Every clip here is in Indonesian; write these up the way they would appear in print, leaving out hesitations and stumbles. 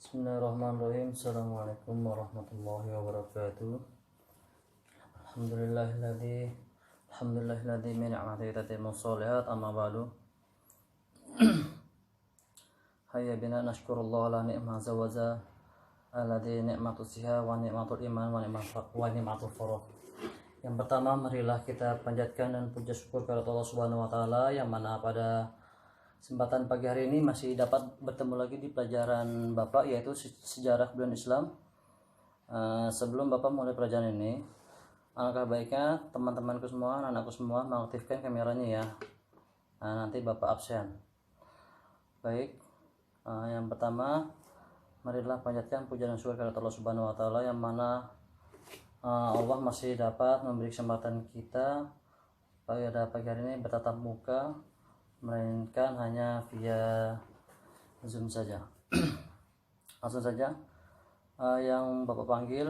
Bismillahirrahmanirrahim. Assalamualaikum warahmatullahi wabarakatuh. Alhamdulillahilladzi min ni'matihi tatimmu shalihat, amma ba'du. Hayya bina nashkurullah ala ni'ma zawaza alladzi ni'matu siha wa ni'matul iman wa ni'matul farah. Yang pertama, marilah kita panjatkan dan puja syukur kepada Allah Subhanahu wa taala yang mana pada kesempatan pagi hari ini masih dapat bertemu lagi di pelajaran Bapak, yaitu sejarah kebudayaan Islam. Sebelum Bapak mulai pelajaran ini, alangkah baiknya teman-temanku semua, anak-anakku semua mengaktifkan kameranya ya. Nanti Bapak absen. Baik, yang pertama, marilah panjatkan puja dan syukur kepada Allah Subhanahu wa taala yang mana Allah masih dapat memberi kesempatan kita pada pagi hari ini bertatap muka, melainkan hanya via Zoom saja. Langsung saja, yang Bapak panggil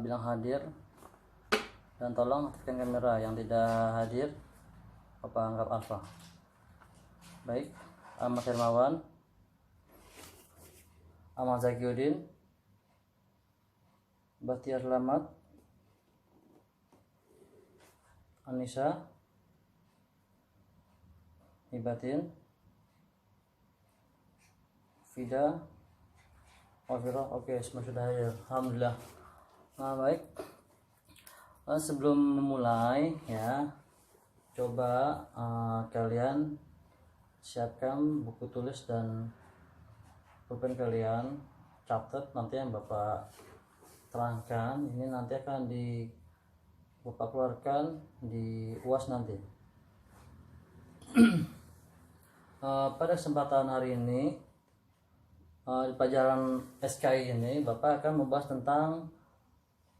bilang hadir dan tolong aktifkan kamera. Yang tidak hadir Bapak anggap alfa. Baik, Ahmad Hermawan, Ahmad Zakiuddin, Bahtiar Lamat, Anissa, Ibatin, Fida, Wafira. Oke, semua sudah hadir, alhamdulillah. Baik, sebelum memulai ya, coba kalian siapkan buku tulis dan pulpen kalian, catat nanti yang Bapak terangkan ini nanti akan Bapak keluarkan di UAS nanti. Pada kesempatan hari ini di pelajaran SKI ini Bapak akan membahas tentang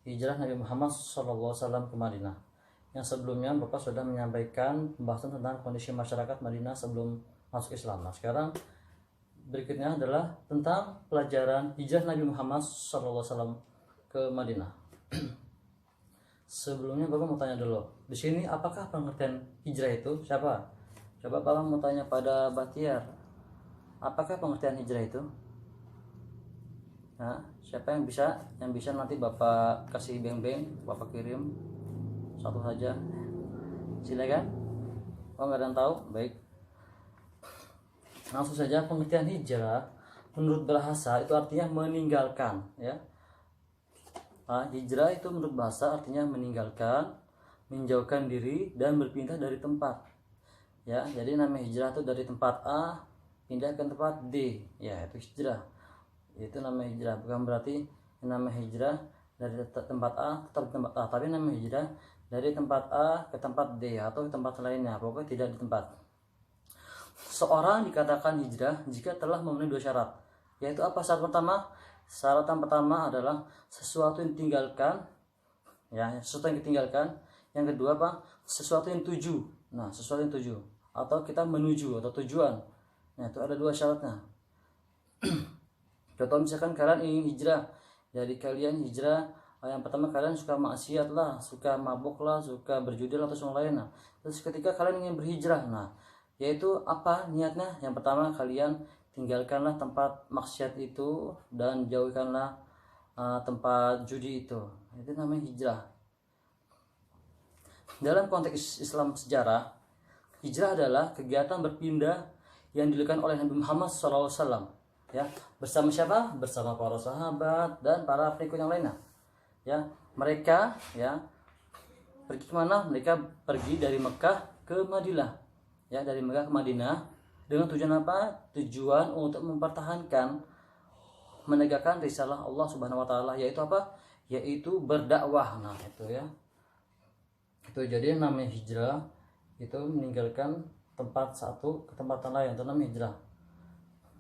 hijrah Nabi Muhammad SAW ke Madinah. Yang sebelumnya Bapak sudah menyampaikan pembahasan tentang kondisi masyarakat Madinah sebelum masuk Islam. Nah, sekarang berikutnya adalah tentang pelajaran hijrah Nabi Muhammad SAW ke Madinah. Sebelumnya Bapak mau tanya dulu, di sini apakah pengertian hijrah itu? Siapa? Coba Bapak mau tanya pada Bahtiar, apakah pengertian hijrah itu? Nah, siapa yang bisa nanti Bapak kasih beng-beng, Bapak kirim satu saja. Silakan. Oh, nggak ada yang tahu? Baik. Langsung saja, pengertian hijrah menurut bahasa itu artinya meninggalkan, ya. Hijrah itu menurut bahasa artinya meninggalkan, menjauhkan diri dan berpindah dari tempat. Ya, jadi nama hijrah itu dari tempat A pindah ke tempat D, ya itu hijrah. Itu nama hijrah, bukan berarti nama hijrah dari tempat A ke tempat A, tapi nama hijrah dari tempat A ke tempat D atau ke tempat lainnya, pokoknya tidak di tempat. Seorang dikatakan hijrah jika telah memenuhi dua syarat, yaitu apa? Syarat pertama, syarat yang pertama adalah sesuatu yang ditinggalkan, ya, sesuatu yang ditinggalkan. Yang kedua apa? Sesuatu yang tuju. Nah, sesuatu yang tuju atau kita menuju atau tujuan. Nah, itu ada dua syaratnya. Contoh misalkan kalian ingin hijrah, jadi kalian hijrah, yang pertama kalian suka maksiat lah, suka mabuk lah, suka berjudi atau semua lain. Nah, terus ketika kalian ingin berhijrah, nah, yaitu apa niatnya? Yang pertama kalian tinggalkanlah tempat maksiat itu dan jauhkanlah tempat judi itu. Itu namanya hijrah. Dalam konteks Islam sejarah, hijrah adalah kegiatan berpindah yang dilakukan oleh Nabi Muhammad SAW, ya, bersama siapa? Bersama para sahabat dan para pengikut yang lainnya. Ya, mereka ya pergi kemana? Mereka pergi dari Mekah ke Madinah. Ya, dari Mekah ke Madinah dengan tujuan apa? Tujuan untuk mempertahankan, menegakkan risalah Allah Subhanahu wa taala, yaitu apa? Yaitu berdakwah. Nah, itu ya. Itu jadi namanya hijrah itu meninggalkan tempat satu ke tempat lain, itu namanya hijrah.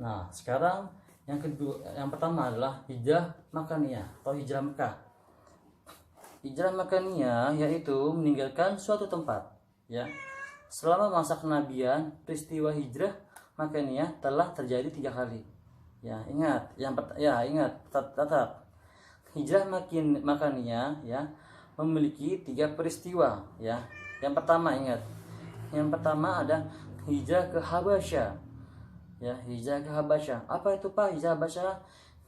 Nah, sekarang yang kedua, yang pertama adalah hijrah makaniyah atau hijrah Mekah. Hijrah makaniyah yaitu meninggalkan suatu tempat, ya. Selama masa kenabian, peristiwa hijrah makaniyah telah terjadi 3 kali. Ya, ingat, tetap. Hijrah makaniyah ya memiliki 3 peristiwa, ya. Yang pertama ingat. Yang pertama ada hijrah ke Habasyah. Ya, hijrah ke Habasyah. Apa itu Pak hijrah Habasyah?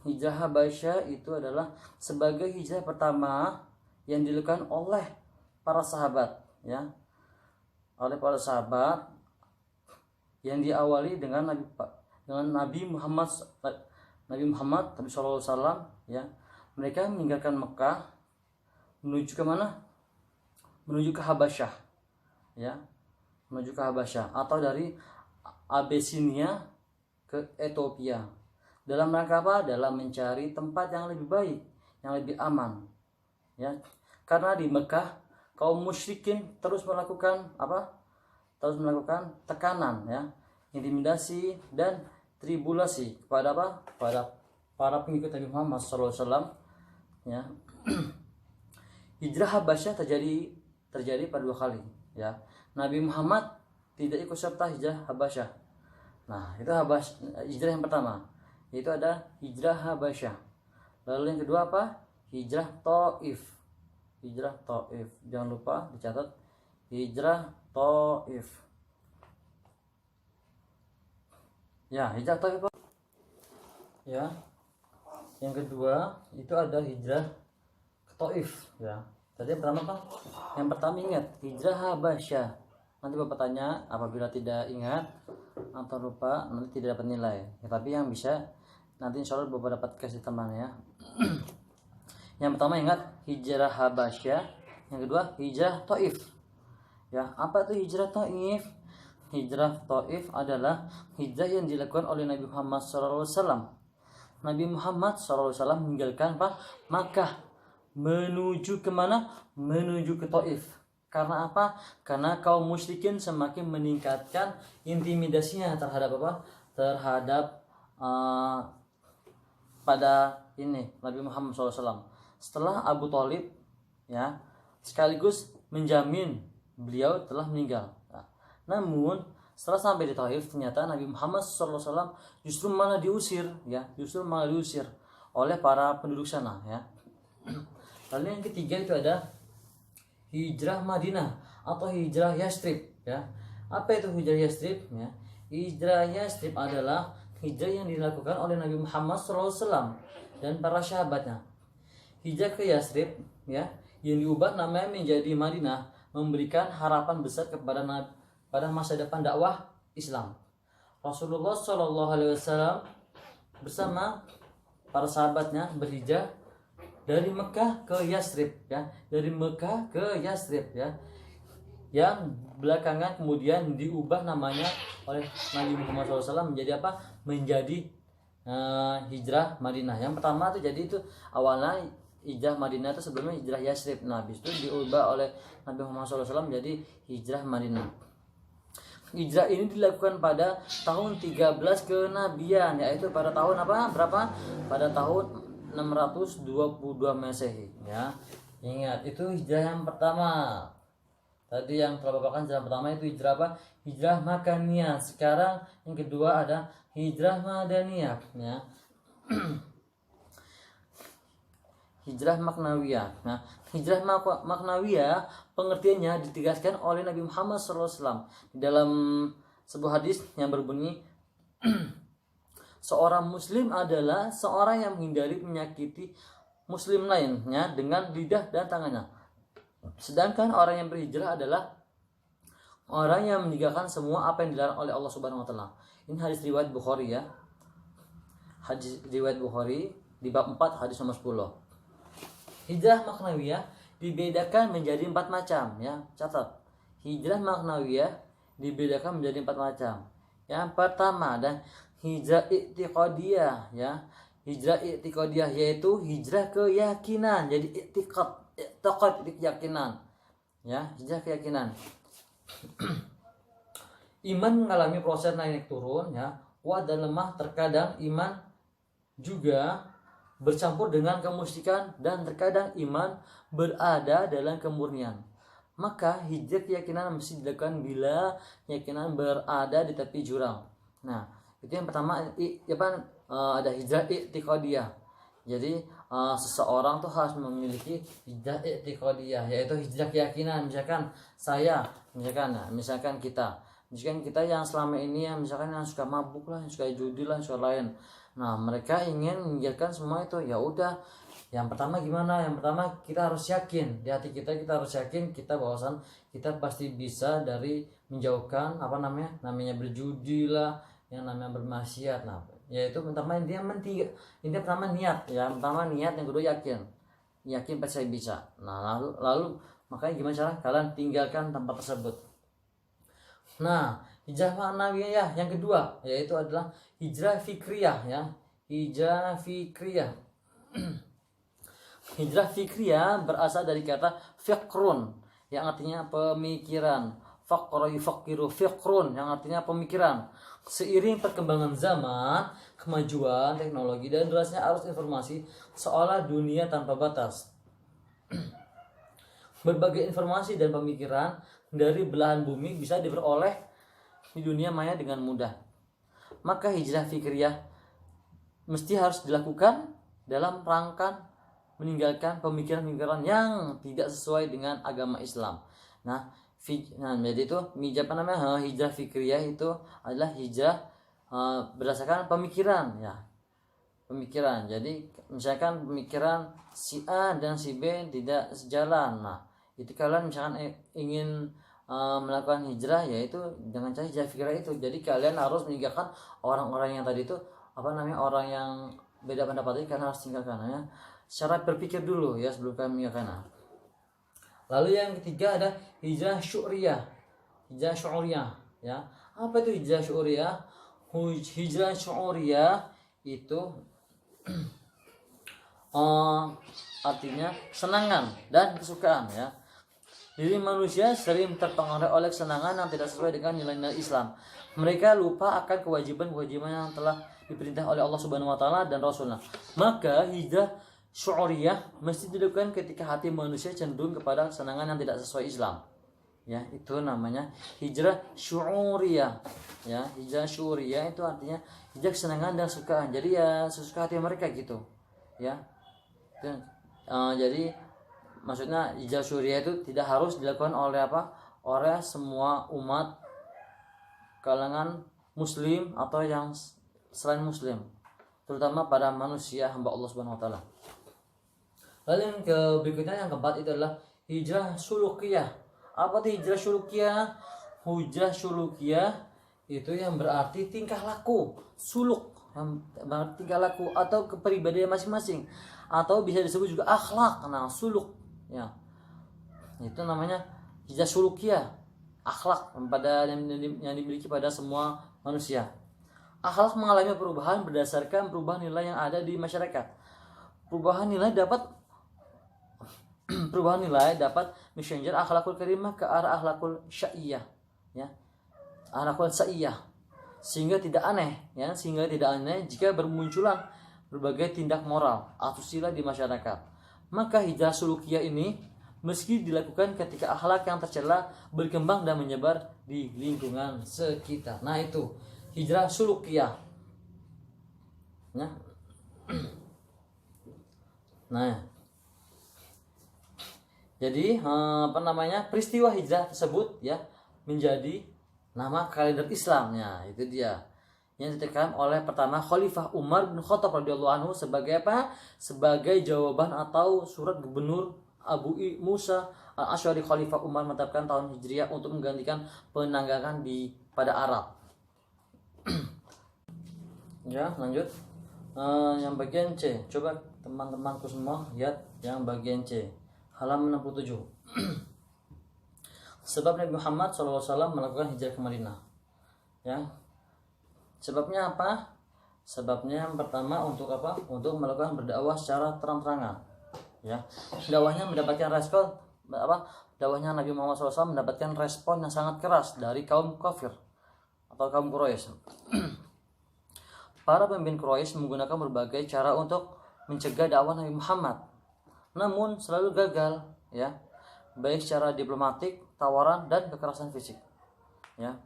Hijrah Habasyah itu adalah sebagai hijrah pertama yang dilakukan oleh para sahabat, ya. Oleh para sahabat yang diawali dengan Nabi Muhammad Nabi Shallallahu Alaihi Wasallam, ya. Mereka meninggalkan Mekah menuju ke mana? Menuju ke Habasyah, ya. Menuju ke Habasyah atau dari Abisinia ke Ethiopia. Dalam rangka apa? Dalam mencari tempat yang lebih baik, yang lebih aman. Ya. Karena di Mekah kaum musyrikin terus melakukan apa? Terus melakukan tekanan, ya, intimidasi dan tribulasi kepada apa? Pada para pengikut Nabi Muhammad SAW, ya. Hijrah Habasyah terjadi pada 2 kali, ya. Nabi Muhammad tidak ikut serta hijrah Habasyah. Nah, itu hijrah yang pertama. Itu ada hijrah Habasyah. Lalu yang kedua apa? Hijrah Taif. Hijrah Taif. Jangan lupa dicatat. Hijrah Taif. Ya, hijrah Taif. Ya. Yang kedua itu ada hijrah ke Taif, ya. Tadi yang pertama apa? Yang pertama ingat, hijrah Habasyah. Nanti Bapak tanya, apabila tidak ingat atau lupa nanti tidak dapat nilai, ya, tapi yang bisa nanti insya Allah Bapak dapat kasih teman, ya. Yang pertama ingat hijrah Habasyah, yang kedua hijrah Taif, ya. Apa itu hijrah Taif? Hijrah Taif adalah hijrah yang dilakukan oleh Nabi Muhammad SAW. Nabi Muhammad SAW meninggalkan apa? Makkah menuju kemana? Menuju ke Taif. Karena apa? Karena kaum musyrikin semakin meningkatkan intimidasinya terhadap apa? Terhadap pada ini Nabi Muhammad SAW. Setelah Abu Thalib, ya, sekaligus menjamin beliau telah meninggal. Nah, namun setelah sampai di Taif, ternyata Nabi Muhammad SAW justru malah diusir, ya, oleh para penduduk sana, ya. Lalu yang ketiga itu ada hijrah Madinah atau hijrah Yastrib, ya. Apa itu hijrah Yastrib, ya? Hijrah Yastrib adalah hijrah yang dilakukan oleh Nabi Muhammad SAW dan para sahabatnya. Hijrah ke Yastrib, ya, yang diubah namanya menjadi Madinah, memberikan harapan besar kepada pada masa depan dakwah Islam. Rasulullah SAW bersama para sahabatnya berhijrah dari Mekah ke Yastrib, ya, dari Mekah ke Yastrib, ya, yang belakangan kemudian diubah namanya oleh Nabi Muhammad SAW menjadi apa? Menjadi hijrah Madinah. Yang pertama itu jadi itu awalnya hijrah Madinah itu sebelumnya hijrah Yastrib. Nah, habis itu diubah oleh Nabi Muhammad SAW menjadi hijrah Madinah. Hijrah ini dilakukan pada tahun 13 kenabian, yaitu pada tahun apa? Berapa? Pada tahun 622 Masehi, ya. Ingat, itu hijrah yang pertama. Tadi yang telah Bapak hijrah pertama itu hijrah apa? Hijrah Makaniyah. Sekarang yang kedua ada hijrah Madaniyah, ya. Hijrah Maknawiyah. Nah, hijrah Maknawiyah pengertiannya ditegaskan oleh Nabi Muhammad SAW di dalam sebuah hadis yang berbunyi seorang muslim adalah seorang yang menghindari menyakiti muslim lainnya dengan lidah dan tangannya. Sedangkan orang yang berhijrah adalah orang yang meninggalkan semua apa yang dilarang oleh Allah Subhanahu wa taala. Ini hadis riwayat Bukhari, ya. Hadis riwayat Bukhari di bab 4 hadis nomor 10. Hijrah Maknawiyah dibedakan menjadi 4 macam, ya. Catat. Hijrah Maknawiyah dibedakan menjadi 4 macam. Yang pertama ada hijrah i'tiqadiyah, ya. Hijrah i'tiqadiyah yaitu hijrah keyakinan. Jadi i'tiqad itu keyakinan, ya, hijrah keyakinan. Iman mengalami proses naik turun, ya. Kuat dan lemah, terkadang iman juga bercampur dengan kemusyrikan dan terkadang iman berada dalam kemurnian. Maka hijrah keyakinan mesti dilakukan bila keyakinan berada di tepi jurang. Nah, itu yang pertama, ada hijrah i'tiqadiyah. Jadi seseorang tuh harus memiliki hijrah i'tiqadiyah, yaitu hijrah keyakinan. Misalkan saya, misalkan kita Misalkan kita yang selama ini yang misalkan yang suka mabuk lah, yang suka judi lah, yang suka lain. Nah, mereka ingin meninggalkan semua itu. Ya udah, yang pertama gimana? Yang pertama kita harus yakin di hati kita, kita harus yakin kita bahwasan kita pasti bisa dari menjauhkan namanya berjudi lah, yang namanya bermaksiat. Nah, yaitu pertama intinya pertama niat ya, pertama niat, yang kedua yakin pasti bisa. Nah, lalu makanya gimana cara kalian tinggalkan tempat tersebut. Nah, hijrah ma'nawiyah yang kedua yaitu adalah hijrah fikriyah ya. Hijrah fikriyah. Hijrah fikriyah berasal dari kata fikrun yang artinya pemikiran. Faqra yufakkiru fikrun yang artinya pemikiran. Seiring perkembangan zaman, kemajuan teknologi dan derasnya arus informasi seolah dunia tanpa batas. Berbagai informasi dan pemikiran dari belahan bumi bisa diperoleh di dunia maya dengan mudah. Maka hijrah fikriyah mesti harus dilakukan dalam rangka meninggalkan pemikiran-pemikiran yang tidak sesuai dengan agama Islam. Jadi itu hijrah fikriyah itu adalah hijrah berdasarkan pemikiran ya. Pemikiran. Jadi misalkan pemikiran si A dan si B tidak sejalan. Nah, itu kalian misalkan ingin melakukan hijrah, yaitu dengan cara hijrah fikriyah itu. Jadi kalian harus meninggalkan orang-orang yang tadi itu orang yang beda pendapat itu, kalian harus tinggalkan ya. Secara berpikir dulu ya sebelum kalian meninggalkan. Lalu yang ketiga ada hijrah syu'riyah. Hijrah syu'riyah ya. Apa itu hijrah syu'riyah? Hijrah syu'riyah itu artinya senangan dan kesukaan ya. Jadi manusia sering terpengaruh oleh kesenangan yang tidak sesuai dengan nilai-nilai Islam. Mereka lupa akan kewajiban-kewajiban yang telah diperintah oleh Allah Subhanahu wa taala dan Rasulnya. Maka hijrah syu'riyah mesti dilakukan ketika hati manusia cenderung kepada kesenangan yang tidak sesuai Islam. Ya, itu namanya hijrah syu'riyah. Ya, hijrah syu'riyah itu artinya hijrah kesenangan dan sukaan. Jadi ya sesuka hati mereka gitu. Ya. Jadi maksudnya hijrah syu'riyah itu tidak harus dilakukan oleh oleh semua umat kalangan muslim atau yang selain muslim, terutama pada manusia hamba Allah Subhanahu wa taala. Lalu yang berikutnya yang keempat itu adalah hijrah sulukiyah. Apa itu hijrah sulukiyah? Hijrah sulukiyah itu yang berarti tingkah laku, suluk, tingkah laku atau kepribadian masing-masing, atau bisa disebut juga akhlak. Nah, suluk ya, itu namanya hijrah sulukiyah, akhlak yang dimiliki pada semua manusia. Akhlak mengalami perubahan berdasarkan perubahan nilai yang ada di masyarakat. Perubahan nilai dapat mengejar akhlakul karimah ke arah akhlakul syaiyah ya, akhlakul syaiyah, sehingga tidak aneh jika bermunculan berbagai tindak moral atau sila di masyarakat. Maka hijrah sulukiyah ini meski dilakukan ketika akhlak yang tercela berkembang dan menyebar di lingkungan sekitar. Nah, itu hijrah sulukiyah. Nah, jadi peristiwa hijrah tersebut ya menjadi nama kalender Islamnya. Itu dia yang ditekan oleh pertama Khalifah Umar bin Khattab radhiyallahu anhu sebagai apa? Sebagai jawaban atau surat gubernur Abu Musa al-Asy'ari. Khalifah Umar menetapkan tahun Hijriah untuk menggantikan penanggalan pada Arab. Ya, lanjut. Yang bagian C. Coba teman-temanku semua lihat yang bagian C. Halaman 67. Sebab Nabi Muhammad SAW melakukan hijrah ke Madinah. Ya. Sebabnya apa? Sebabnya yang pertama untuk apa? Untuk melakukan berdakwah secara terang-terangan. Ya. Dakwahnya mendapatkan respon dakwahnya Nabi Muhammad SAW mendapatkan respon yang sangat keras dari kaum kafir atau kaum Quraisy. Para pemimpin Quraisy menggunakan berbagai cara untuk mencegah dakwah Nabi Muhammad, namun selalu gagal ya, baik secara diplomatik, tawaran dan kekerasan fisik. Ya.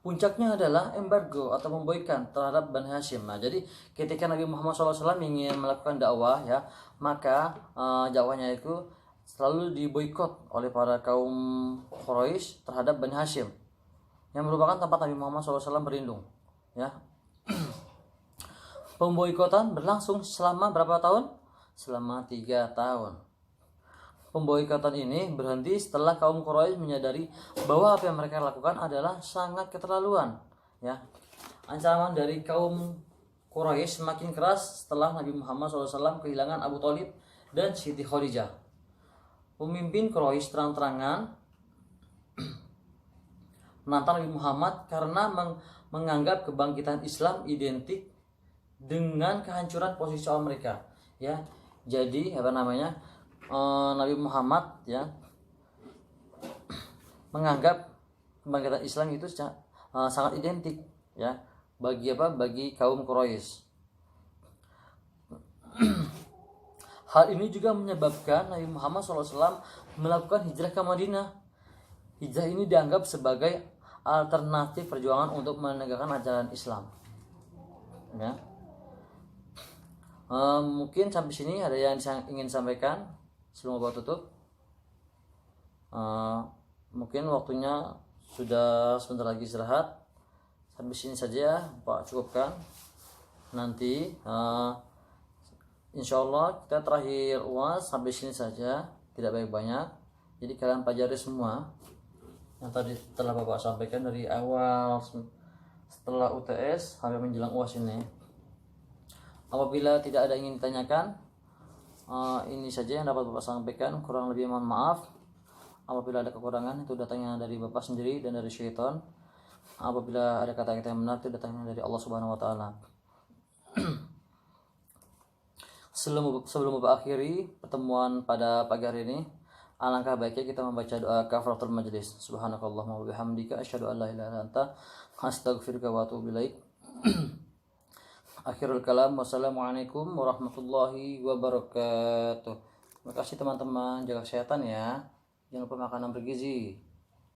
Puncaknya adalah embargo atau memboikot terhadap Bani Hashim. Nah, jadi ketika Nabi Muhammad SAW ingin melakukan dakwah ya, maka dakwahnya itu selalu diboikot oleh para kaum Quraisy terhadap Bani Hashim yang merupakan tempat Nabi Muhammad SAW berlindung. Ya, pemboikotan berlangsung selama berapa tahun? Selama 3 tahun. Pemboikotan ini berhenti setelah kaum Quraisy menyadari bahwa apa yang mereka lakukan adalah sangat keterlaluan. Ya, ancaman dari kaum Quraisy semakin keras setelah Nabi Muhammad SAW kehilangan Abu Thalib dan Siti Khadijah. Pemimpin Quraisy terang-terangan menantang Nabi Muhammad karena menganggap kebangkitan Islam identik dengan kehancuran posisi awal mereka. Ya, jadi Nabi Muhammad ya menganggap kebangkitan Islam itu sangat identik ya bagi kaum Quraisy. Hal ini juga menyebabkan Nabi Muhammad SAW melakukan hijrah ke Madinah. Hijrah ini dianggap sebagai alternatif perjuangan untuk menegakkan ajaran Islam. Ya. Mungkin sampai sini ada yang ingin sampaikan sebelum Bapak tutup. Mungkin waktunya sudah sebentar lagi istirahat. Sampai sini saja Pak cukupkan. Nanti insya Allah kita terakhir UAS sampai sini saja, tidak banyak-banyak. Jadi kalian pelajari semua yang tadi telah Bapak sampaikan dari awal setelah UTS sampai menjelang UAS ini. Apabila tidak ada yang ingin ditanyakan, ini saja yang dapat Bapak sampaikan. Kurang lebih mohon maaf. Apabila ada kekurangan, itu datangnya dari Bapak sendiri dan dari syaitan. Apabila ada kata-kata yang benar, itu datangnya dari Allah Subhanahu wa Ta'ala. Sebelum Bapak akhiri pertemuan pada pagi hari ini, alangkah baiknya kita membaca doa kafaratul majlis. Subhanakallahumma wa bihamdika asyhadu an la ilaha illa anta astaghfiruka wa atubu ilaik. Akhirul kalam, wassalamualaikum warahmatullahi wabarakatuh. Terima kasih teman-teman, jaga kesehatan ya. Jangan lupa makanan bergizi.